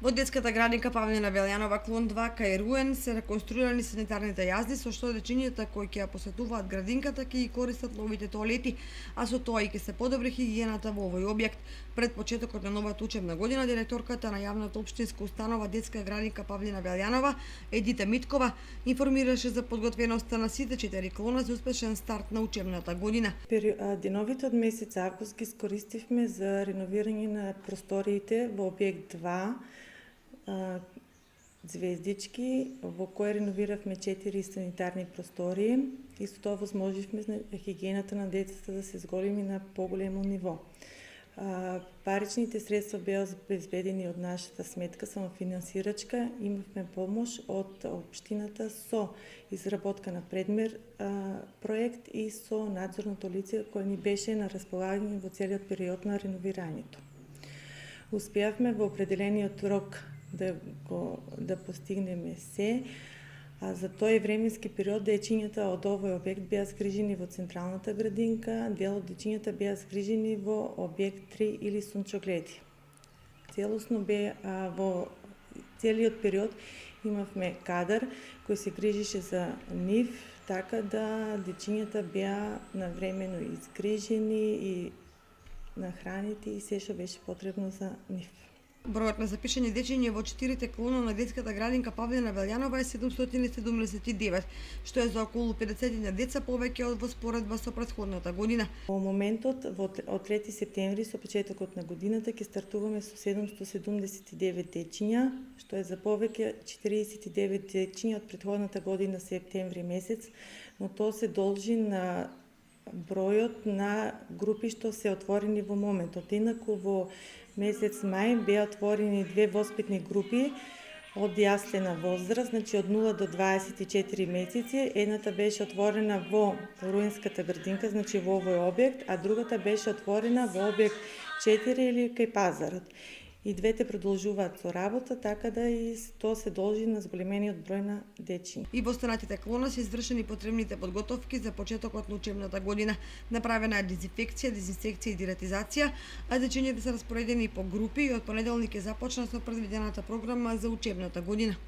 Во детската градинка Павлина Белјанова клон 2 кај Руен се реконструирани санитарните јазди со што дечињата кои ќе ја посетуваат градинката ќе ги користат новите тоалети, а со тоа и ќе се подобри хигиената во овој објект. Пред почетокот на новата учебна година директорката на јавната општинска установа детска градинка Павлина Белјанова, Едита Миткова, информираше за подготвеноста на сите 4 клона за успешен старт на учебната година. Деновите од месец август ги искористивме за реновирање на просториите во објект 2 Звездички, во кој реновиравме 4 санитарни простории и со тоа возможивме хигиената на децата да се зголеми на поголемо ниво. Паричните средства беа обезбедени од нашата сметка самофинансирачка, имавме помош од општината со изработка на предмер проект и со надзорното лице кој ни беше на располагање во целиот период на реновирањето. Успеавме во определениот рок да постигнеме се, а за тој временски период дечињата од овој објект беа згрижени во централната градинка, дел од дечињата беа згрижени во објект 3 или сончогледи. Целосно во целиот период имавме кадар кој се грижише за нив, така да дечињата беа навремено изгрижени и нахранети и се што беше потребно за нив. Бројот на запишани дечиња во 4 клона на детската градинка Павлина Белјанова е 779, што е за околу 50 деца повеќе од во споредба со претходната година. Во моментот, од 3 септември, со почетокот на годината, ќе стартуваме со 779 дечиња, што е за повеќе 49 дечиња од претходната година септември месец, но тоа се должи на бројот на групи што се отворени во моментот. Инаку во месец мај беа отворени 2 воспитни групи од јаслена возраст, значи од 0 до 24 месеци. Едната беше отворена во Руенската градинка, значи во овој објект, а другата беше отворена во објект 4 или кај пазарот. И двете продолжуваат со работа, така да и тоа се должи на зголемениот број на дечиња. И во останатите клона се извршени потребните подготовки за почетокот на учебната година. Направена е дезинфекција, дезинсекција и диретизација, а дечињата се распоредени по групи и од понеделник е започна со предвидената програма за учебната година.